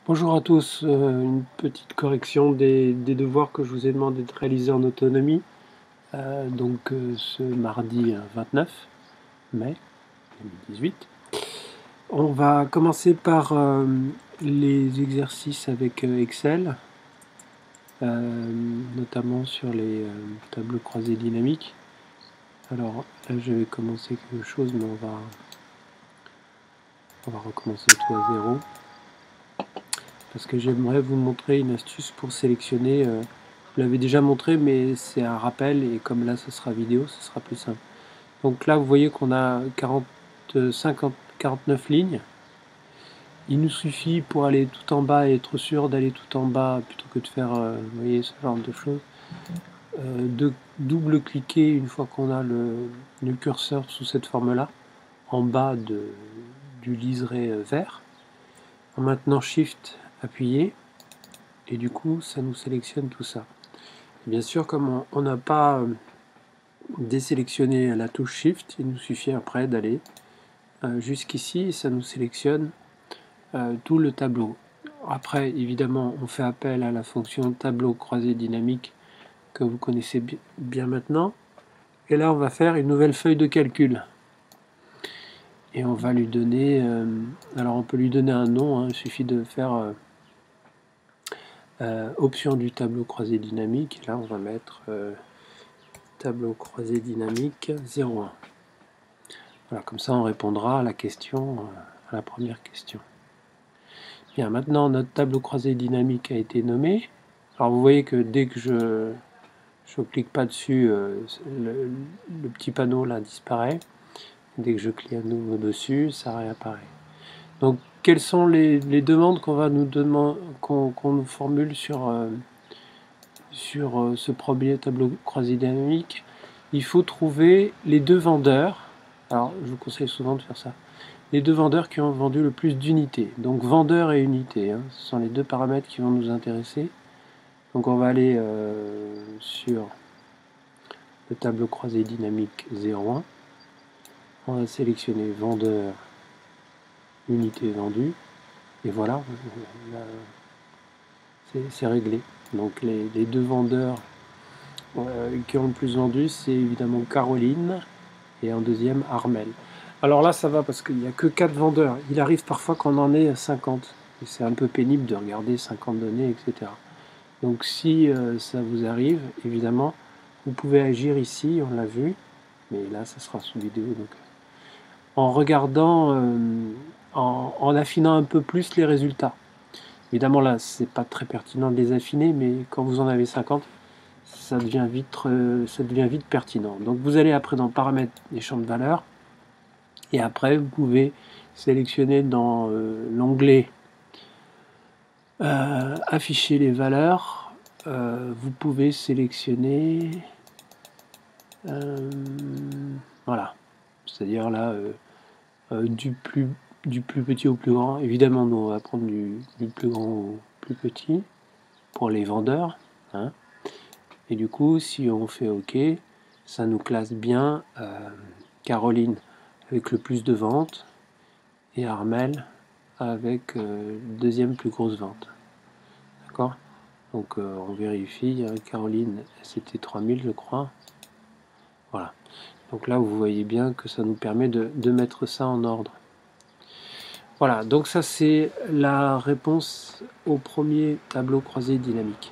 Bonjour à tous, une petite correction des devoirs que je vous ai demandé de réaliser en autonomie, ce mardi 29 mai 2018. On va commencer par les exercices avec Excel, notamment sur les tableaux croisés dynamiques. Alors là je vais commencer quelque chose, mais on va recommencer tout à zéro. Parce que j'aimerais vous montrer une astuce pour sélectionner, vous l'avez déjà montré mais c'est un rappel et comme là ce sera vidéo, ce sera plus simple. Donc là vous voyez qu'on a 49 lignes. Il nous suffit pour aller tout en bas et être sûr d'aller tout en bas plutôt que de faire vous voyez, ce genre de choses, de double-cliquer une fois qu'on a le curseur sous cette forme-là, en bas du liseré vert, en maintenant Shift appuyé, et du coup ça nous sélectionne tout ça. Bien sûr, comme on n'a pas désélectionné la touche Shift, il nous suffit après d'aller jusqu'ici et ça nous sélectionne tout le tableau. Après, évidemment, on fait appel à la fonction tableau croisé dynamique que vous connaissez bien maintenant. Et là, on va faire une nouvelle feuille de calcul. Et on va lui donner... alors, on peut lui donner un nom, hein, il suffit de faire option du tableau croisé dynamique. Et là, on va mettre tableau croisé dynamique 0,1. Voilà, comme ça, on répondra à la question, à la première question. Bien, maintenant, notre tableau croisé dynamique a été nommé. Alors, vous voyez que dès que je ne clique pas dessus, le petit panneau là disparaît. Dès que je clique à nouveau dessus, ça réapparaît. Donc, quelles sont les demandes qu'on va nous demander, qu'on nous formule sur ce premier tableau croisé dynamique? Il faut trouver les deux vendeurs. Alors, je vous conseille souvent de faire ça. Les deux vendeurs qui ont vendu le plus d'unités. Donc, vendeur et unité, hein, ce sont les deux paramètres qui vont nous intéresser. Donc, on va aller sur le tableau croisé dynamique 0,1. On va sélectionner vendeur, unité vendue, et voilà, c'est réglé. Donc les deux vendeurs qui ont le plus vendu, c'est évidemment Caroline et en deuxième Armel. Alors là ça va parce qu'il n'y a que 4 vendeurs. Il arrive parfois qu'on en ait 50. Et c'est un peu pénible de regarder 50 données, etc. Donc si ça vous arrive, évidemment, vous pouvez agir ici, on l'a vu, mais là ça sera sous vidéo. Donc en regardant, en affinant un peu plus les résultats. Évidemment là c'est pas très pertinent de les affiner, mais quand vous en avez 50, ça devient vite pertinent. Donc vous allez après dans paramètres des champs de valeurs, et après vous pouvez sélectionner dans l'onglet afficher les valeurs, vous pouvez sélectionner voilà, c'est-à-dire là du plus petit au plus grand. Évidemment, nous on va prendre du plus grand au plus petit pour les vendeurs, hein. Et du coup, si on fait OK, ça nous classe bien Caroline avec le plus de ventes et Armel avec deuxième plus grosse vente. D'accord? Donc on vérifie, Caroline c'était 3000 je crois. Voilà. Donc là vous voyez bien que ça nous permet de mettre ça en ordre. Voilà, donc ça c'est la réponse au premier tableau croisé dynamique.